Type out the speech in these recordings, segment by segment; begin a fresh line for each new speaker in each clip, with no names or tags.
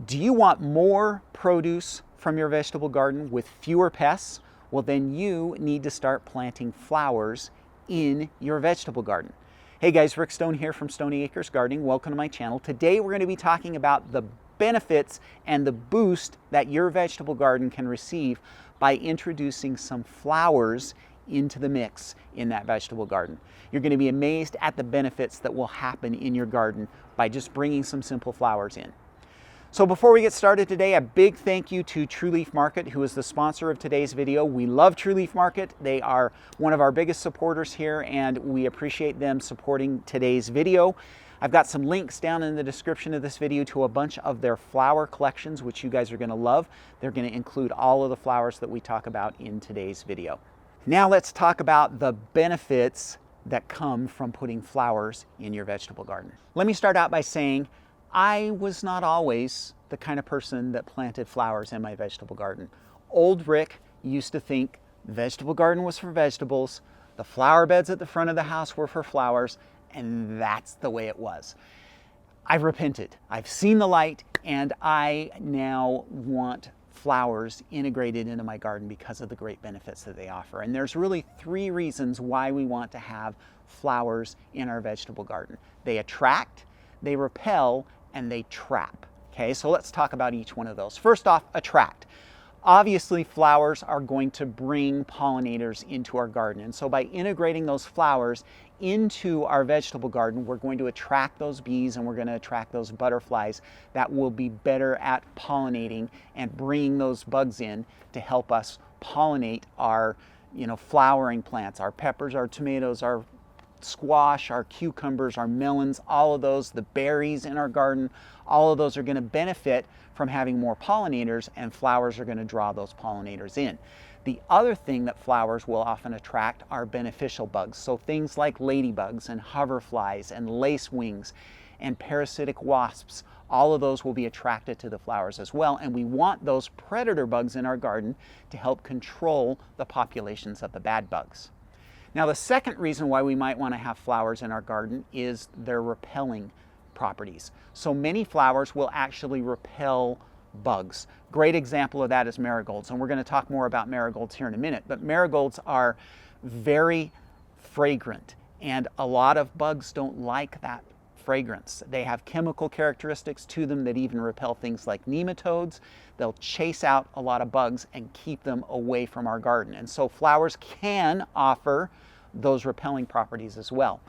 Do you want more produce from your vegetable garden with fewer pests? Well, then you need to start planting flowers in your vegetable garden. Hey guys, Rick Stone here from Stony Acres Gardening. Welcome to my channel. Today we're going to be talking about the benefits and the boost that your vegetable garden can receive by introducing some flowers into the mix in that vegetable garden. You're going to be amazed at the benefits that will happen in your garden by just bringing some simple flowers in. So before we get started today, a big thank you to True Leaf Market, who is the sponsor of today's video. We love True Leaf Market. They are one of our biggest supporters here, and we appreciate them supporting today's video. I've got some links down in the description of this video to a bunch of their flower collections, which you guys are going to love. They're going to include all of the flowers that we talk about in today's video. Now let's talk about the benefits that come from putting flowers in your vegetable garden. Let me start out by saying I was not always the kind of person that planted flowers in my vegetable garden. Old Rick used to think the vegetable garden was for vegetables, the flower beds at the front of the house were for flowers, and that's the way it was. I've repented. I've seen the light, and I now want flowers integrated into my garden because of the great benefits that they offer. And there's really three reasons why we want to have flowers in our vegetable garden. They attract, they repel, and they trap. Okay, so let's talk about each one of those. First off, attract. Obviously, flowers are going to bring pollinators into our garden. And so by integrating those flowers into our vegetable garden, we're going to attract those bees and we're going to attract those butterflies that will be better at pollinating and bringing those bugs in to help us pollinate our, flowering plants, our peppers, our tomatoes, our squash, our cucumbers, our melons, all of those, the berries in our garden, all of those are going to benefit from having more pollinators, and flowers are going to draw those pollinators in. The other thing that flowers will often attract are beneficial bugs. So things like ladybugs and hoverflies and lacewings and parasitic wasps, all of those will be attracted to the flowers as well. And we want those predator bugs in our garden to help control the populations of the bad bugs. Now, the second reason why we might want to have flowers in our garden is their repelling properties. So many flowers will actually repel bugs. Great example of that is marigolds, and we're going to talk more about marigolds here in a minute. But marigolds are very fragrant, and a lot of bugs don't like that fragrance. They have chemical characteristics to them that even repel things like nematodes. They'll chase out a lot of bugs and keep them away from our garden. And so flowers can offer those repelling properties as well.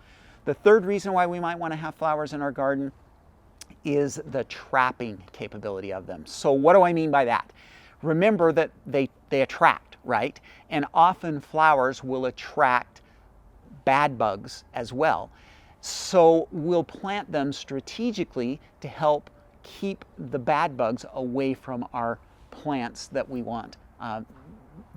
The third reason why we might want to have flowers in our garden is the trapping capability of them. So what do I mean by that? Remember that they attract, right? And often flowers will attract bad bugs as well. So we'll plant them strategically to help keep the bad bugs away from our plants that we want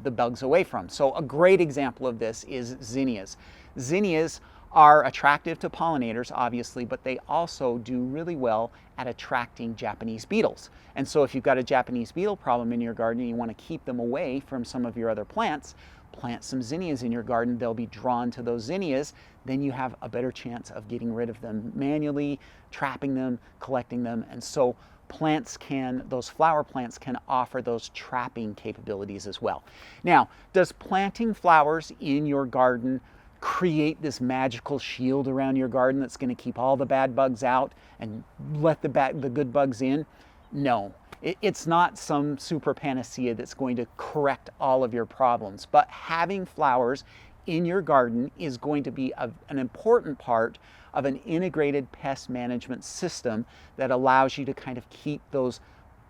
the bugs away from. So a great example of this is zinnias. Zinnias are attractive to pollinators, obviously, but they also do really well at attracting Japanese beetles. And so if you've got a Japanese beetle problem in your garden and you want to keep them away from some of your other plants, plant some zinnias in your garden. They'll be drawn to those zinnias. Then you have a better chance of getting rid of them manually, trapping them, collecting them. And so those flower plants can offer those trapping capabilities as well. Now, does planting flowers in your garden create this magical shield around your garden that's going to keep all the bad bugs out and let the good bugs in? No. It's not some super panacea that's going to correct all of your problems, but having flowers in your garden is going to be an important part of an integrated pest management system that allows you to kind of keep those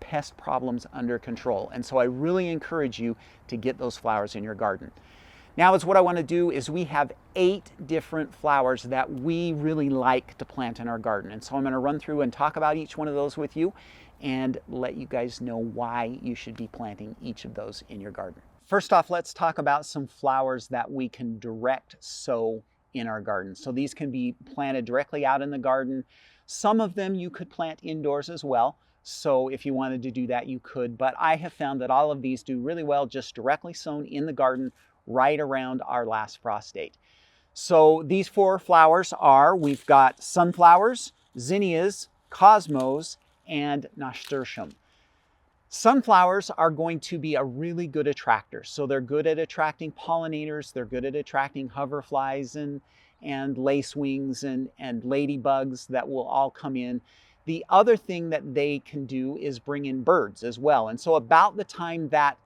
pest problems under control. And so I really encourage you to get those flowers in your garden. Now, what I want to do is we have 8 different flowers that we really like to plant in our garden. And so I'm going to run through and talk about each one of those with you and let you guys know why you should be planting each of those in your garden. First off, let's talk about some flowers that we can direct sow in our garden. So these can be planted directly out in the garden. Some of them you could plant indoors as well. So if you wanted to do that, you could. But I have found that all of these do really well just directly sown in the garden right around our last frost date. So these 4 flowers we've got sunflowers, zinnias, cosmos, and nasturtium. Sunflowers are going to be a really good attractor. So they're good at attracting pollinators, they're good at attracting hoverflies and lacewings and ladybugs that will all come in. The other thing that they can do is bring in birds as well. And so about the time that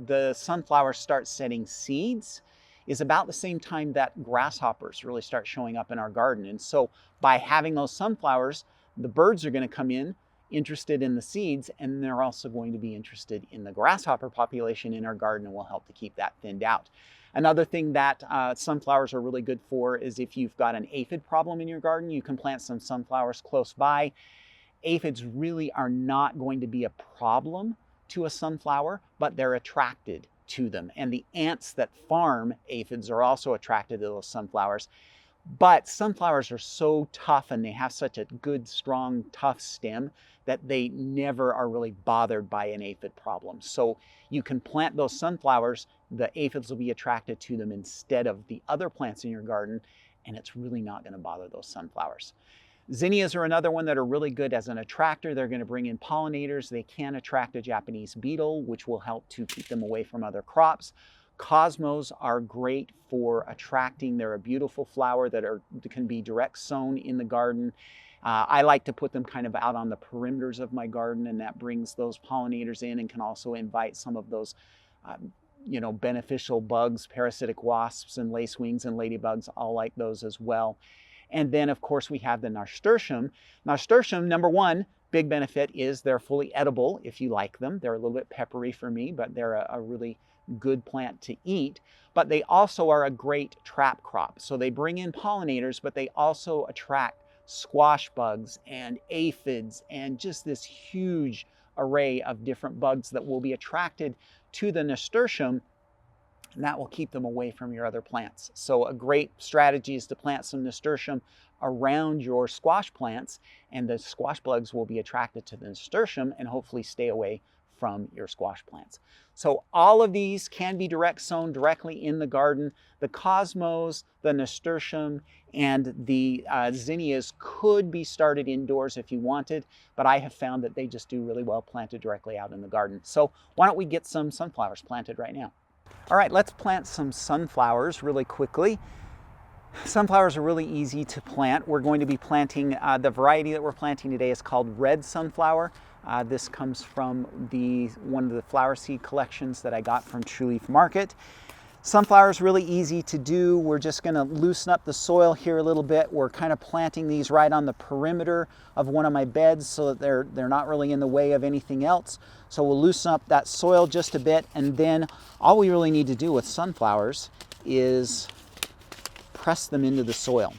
the sunflowers start setting seeds is about the same time that grasshoppers really start showing up in our garden. And so by having those sunflowers, the birds are going to come in interested in the seeds, and they're also going to be interested in the grasshopper population in our garden, and will help to keep that thinned out. Another thing that sunflowers are really good for is if you've got an aphid problem in your garden, you can plant some sunflowers close by. Aphids really are not going to be a problem to a sunflower, but they're attracted to them. And the ants that farm aphids are also attracted to those sunflowers. But sunflowers are so tough and they have such a good, strong, tough stem that they never are really bothered by an aphid problem. So you can plant those sunflowers, the aphids will be attracted to them instead of the other plants in your garden, and it's really not going to bother those sunflowers. Zinnias are another one that are really good as an attractor. They're going to bring in pollinators. They can attract a Japanese beetle, which will help to keep them away from other crops. Cosmos are great for attracting. They're a beautiful flower that can be direct sown in the garden. I like to put them kind of out on the perimeters of my garden, and that brings those pollinators in and can also invite some of those beneficial bugs, parasitic wasps and lacewings and ladybugs, all like those as well. And then of course we have the nasturtium. Nasturtium, number one, big benefit is they're fully edible if you like them. They're a little bit peppery for me, but they're a really good plant to eat. But they also are a great trap crop. So they bring in pollinators, but they also attract squash bugs and aphids and just this huge array of different bugs that will be attracted to the nasturtium, and that will keep them away from your other plants. So a great strategy is to plant some nasturtium around your squash plants, and the squash bugs will be attracted to the nasturtium and hopefully stay away from your squash plants. So all of these can be direct sown directly in the garden. The cosmos, the nasturtium, and the zinnias could be started indoors if you wanted, but I have found that they just do really well planted directly out in the garden. So why don't we get some sunflowers planted right now? All right, let's plant some sunflowers really quickly. Sunflowers are really easy to plant. We're going to be planting, the variety that we're planting today is called red sunflower. This comes from one of the flower seed collections that I got from True Leaf Market. Sunflower is really easy to do. We're just going to loosen up the soil here a little bit. We're kind of planting these right on the perimeter of one of my beds so that they're not really in the way of anything else. So we'll loosen up that soil just a bit, and then all we really need to do with sunflowers is press them into the soil.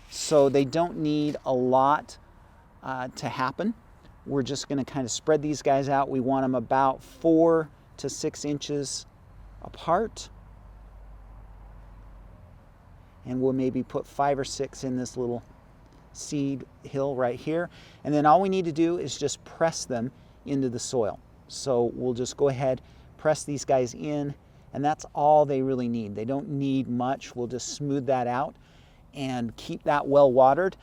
So they don't need a lot to happen. We're just going to kind of spread these guys out. We want them about 4 to 6 inches apart. And we'll maybe put 5 or 6 in this little seed hill right here. And then all we need to do is just press them into the soil. So we'll just go ahead, press these guys in, and that's all they really need. They don't need much. We'll just smooth that out and keep that well watered.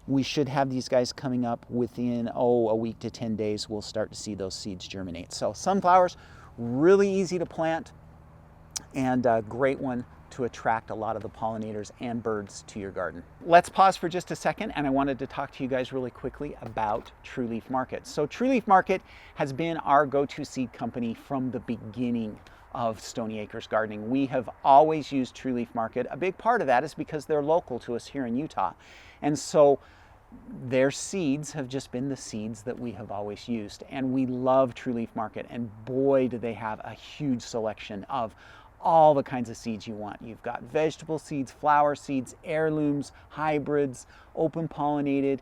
We should have these guys coming up within, a week to 10 days. We'll start to see those seeds germinate. So sunflowers, really easy to plant and a great one to attract a lot of the pollinators and birds to your garden. Let's pause for just a second, and I wanted to talk to you guys really quickly about True Leaf Market. So True Leaf Market has been our go-to seed company from the beginning of Stony Acres Gardening. We have always used True Leaf Market. A big part of that is because they're local to us here in Utah. And so their seeds have just been the seeds that we have always used. And we love True Leaf Market, and boy, do they have a huge selection of all the kinds of seeds you want. You've got vegetable seeds, flower seeds, heirlooms, hybrids, open pollinated,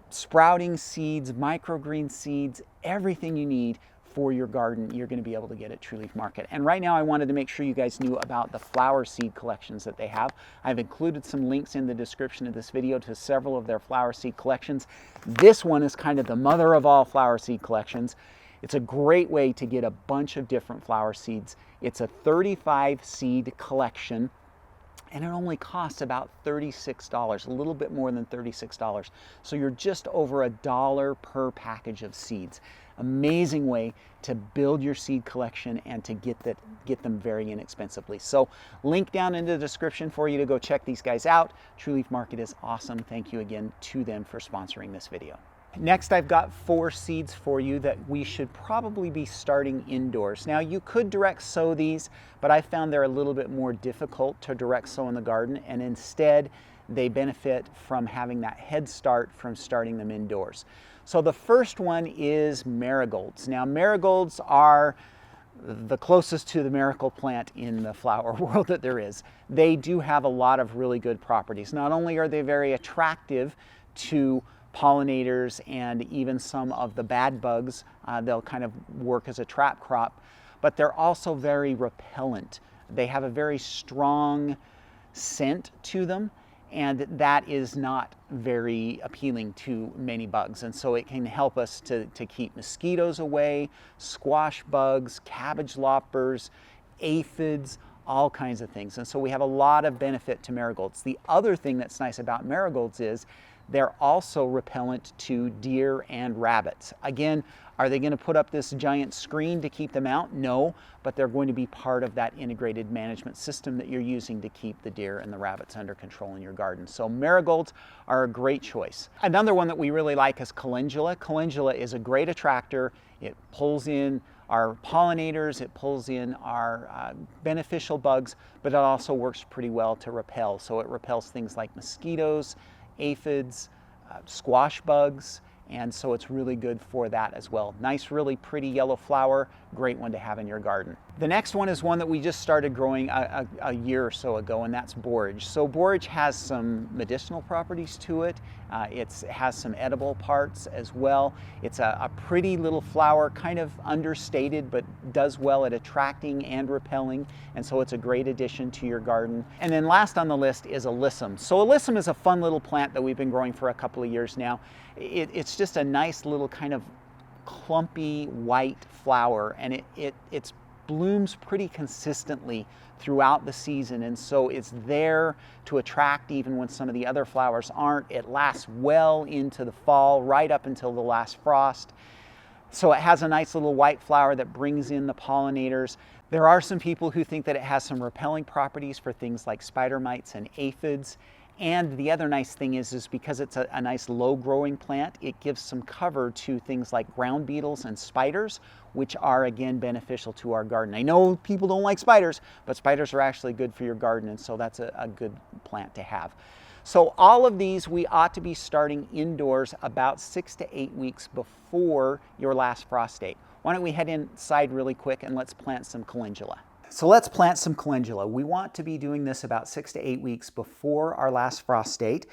sprouting seeds, microgreen seeds, everything you need for your garden, you're going to be able to get at True Leaf Market. And right now I wanted to make sure you guys knew about the flower seed collections that they have. I've included some links in the description of this video to several of their flower seed collections. This one is kind of the mother of all flower seed collections. It's a great way to get a bunch of different flower seeds. It's a 35 seed collection, and it only costs about $36, a little bit more than $36. So you're just over $1 per package of seeds. Amazing way to build your seed collection and to get them very inexpensively. So link down in the description for you to go check these guys out. True Leaf Market is awesome. Thank you again to them for sponsoring this video. Next, I've got 4 seeds for you that we should probably be starting indoors. Now, you could direct sow these, but I found they're a little bit more difficult to direct sow in the garden, and instead they benefit from having that head start from starting them indoors. So the first one is marigolds. Now, marigolds are the closest to the miracle plant in the flower world that there is. They do have a lot of really good properties. Not only are they very attractive to pollinators and even some of the bad bugs, they'll kind of work as a trap crop, but they're also very repellent. They have a very strong scent to them, and that is not very appealing to many bugs. And so it can help us to keep mosquitoes away, squash bugs, cabbage loppers, aphids, all kinds of things. And so we have a lot of benefit to marigolds. The other thing that's nice about marigolds is they're also repellent to deer and rabbits. Again, are they going to put up this giant screen to keep them out? No, but they're going to be part of that integrated management system that you're using to keep the deer and the rabbits under control in your garden. So marigolds are a great choice. Another one that we really like is calendula. Calendula is a great attractor. It pulls in our pollinators, it pulls in our beneficial bugs, but it also works pretty well to repel. So it repels things like mosquitoes, aphids, squash bugs, and so it's really good for that as well. Nice, really pretty yellow flower, great one to have in your garden. The next one is one that we just started growing a year or so ago, and that's borage. So borage has some medicinal properties to it. It has some edible parts as well. It's a pretty little flower, kind of understated, but does well at attracting and repelling, and so it's a great addition to your garden. And then last on the list is alyssum. So alyssum is a fun little plant that we've been growing for a couple of years now. It's just a nice little kind of clumpy white flower, and it blooms pretty consistently throughout the season, and so it's there to attract even when some of the other flowers aren't. It lasts well into the fall, right up until the last frost. So it has a nice little white flower that brings in the pollinators. There are some people who think that it has some repelling properties for things like spider mites and aphids. And the other nice thing is because it's a nice low growing plant, it gives some cover to things like ground beetles and spiders, which are again beneficial to our garden. I know people don't like spiders, but spiders are actually good for your garden, and so that's a good plant to have. So all of these we ought to be starting indoors about 6 to 8 weeks before your last frost date. Why don't we head inside really quick and let's plant some calendula. So let's plant some calendula. We want to be doing this about 6 to 8 weeks before our last frost date,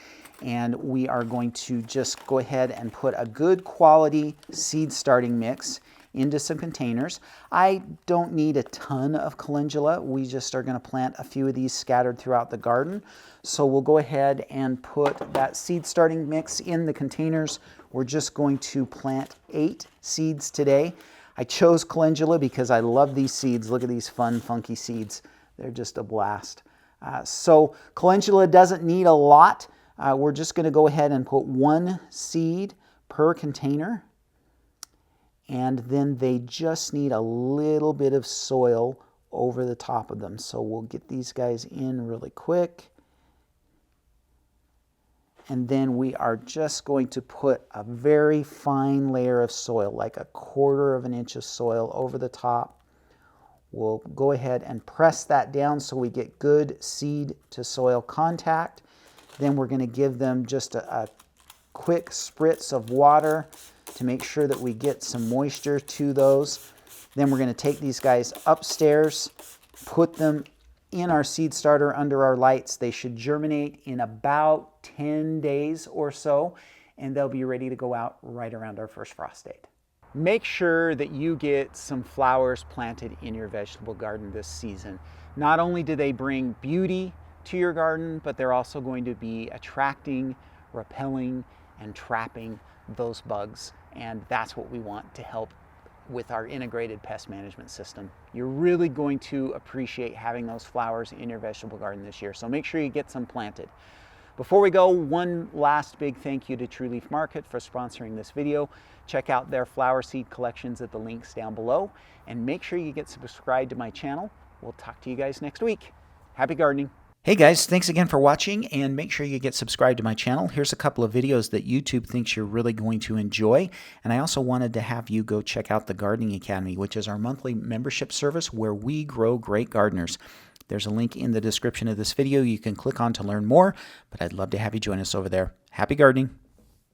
and we are going to just go ahead and put a good quality seed starting mix into some containers. I don't need a ton of calendula. We just are going to plant a few of these scattered throughout the garden. So we'll go ahead and put that seed starting mix in the containers. We're just going to plant 8 seeds today. I chose calendula because I love these seeds. Look at these fun, funky seeds. They're just a blast. So calendula doesn't need a lot. We're just going to go ahead and put 1 seed per container. And then they just need a little bit of soil over the top of them. So we'll get these guys in really quick. And then we are just going to put a very fine layer of soil, like 1/4 of an inch of soil over the top. We'll go ahead and press that down so we get good seed to soil contact. Then we're going to give them just a quick spritz of water to make sure that we get some moisture to those. Then we're going to take these guys upstairs, put them in our seed starter under our lights. They should germinate in about 10 days or so, and they'll be ready to go out right around our first frost date. Make sure that you get some flowers planted in your vegetable garden this season. Not only do they bring beauty to your garden, but they're also going to be attracting, repelling, and trapping those bugs, and that's what we want to help with our integrated pest management system. You're really going to appreciate having those flowers in your vegetable garden this year. So make sure you get some planted. Before we go, one last big thank you to True Leaf Market for sponsoring this video. Check out their flower seed collections at the links down below, and make sure you get subscribed to my channel. We'll talk to you guys next week. Happy gardening. Hey guys, thanks again for watching, and make sure you get subscribed to my channel. Here's a couple of videos that YouTube thinks you're really going to enjoy. And I also wanted to have you go check out the Gardening Academy, which is our monthly membership service where we grow great gardeners. There's a link in the description of this video you can click on to learn more, but I'd love to have you join us over there. Happy gardening.